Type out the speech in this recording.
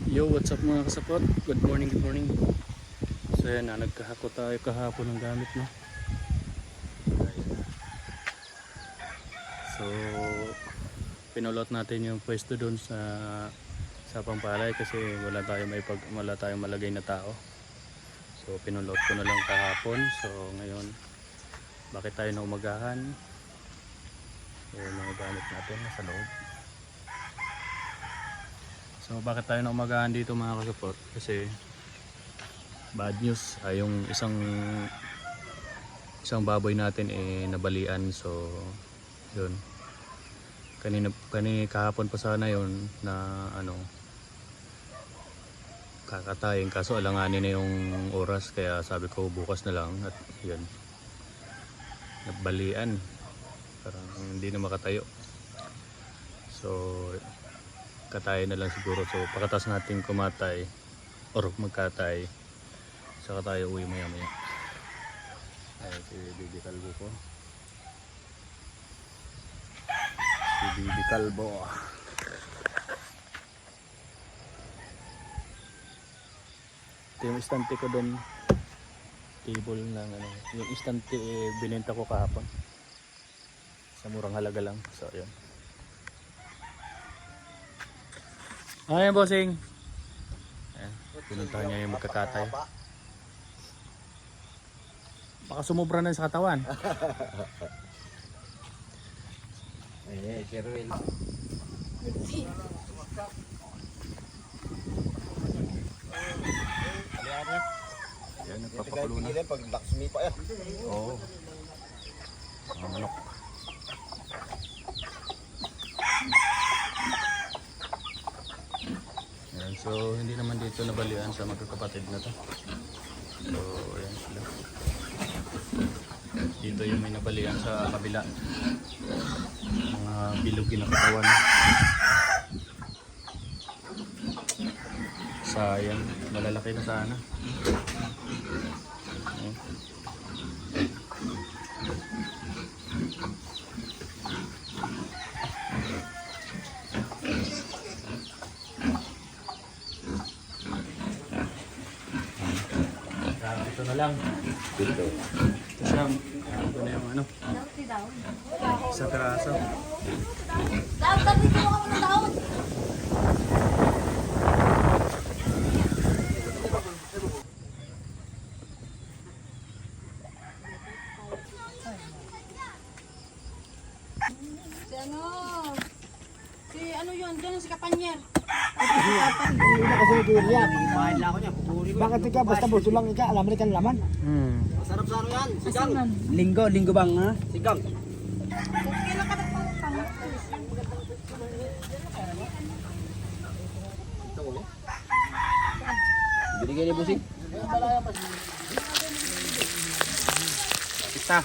Yo, what's up mga kasapot? Good morning, good morning. So yan na, nagkahako tayo kahapon ng gamit, no? So, pinulot natin yung pwesto doon sa Pampalay kasi wala tayong malagay na tao. So, pinulot ko na lang kahapon. So, ngayon, bakit tayo na umagahan? So, yung mga gamit natin nasa loob. So bakit tayo na umagahan dito mga kasupot? Kasi bad news ay yung isang baboy natin nabalian. So yun, kahapon pa sana yun na kakatayin, kaso alanganin na yung oras, kaya sabi ko bukas na lang. At yun, nabalian, parang hindi na makatayo. So katayin na lang siguro. So pagkatapos natin kumatay or magkatay, saka tayo uwi maya maya. Ay, si Bibi Kalbo ko, si Bibi Kalbo. Ito yung istante ko doon, table ng yung istante binenta ko kahapon sa murang halaga lang. So yun. Ayan, bossing. Ayan, pinuntahan niya yung magkakatay. Baka sumubra na sa katawan. Sherwin. Ayan, nagpapakulo na. Pag laksmi pa yan. Oo. Ang manok. So hindi naman dito nabalian sa magkakapatid na to. So ayan sila. Dito yung may nabalian sa kabila, mga bilugin na katawan. Sayang, malalaki na sana. Ayan. Ito na lang. Dito. Siyam. Ito na yung sa peraso. Dapat dito ako ng daon. Si ano yun, dyan si Kapanyer. Bakit ikaw basta buto lang ikaw, alam mo kan laman. Masarap sa ano yan? Sigang. Linggo bang ha? Sigang. Kailan ka nagpapang? Binigay ni Busing. Kita.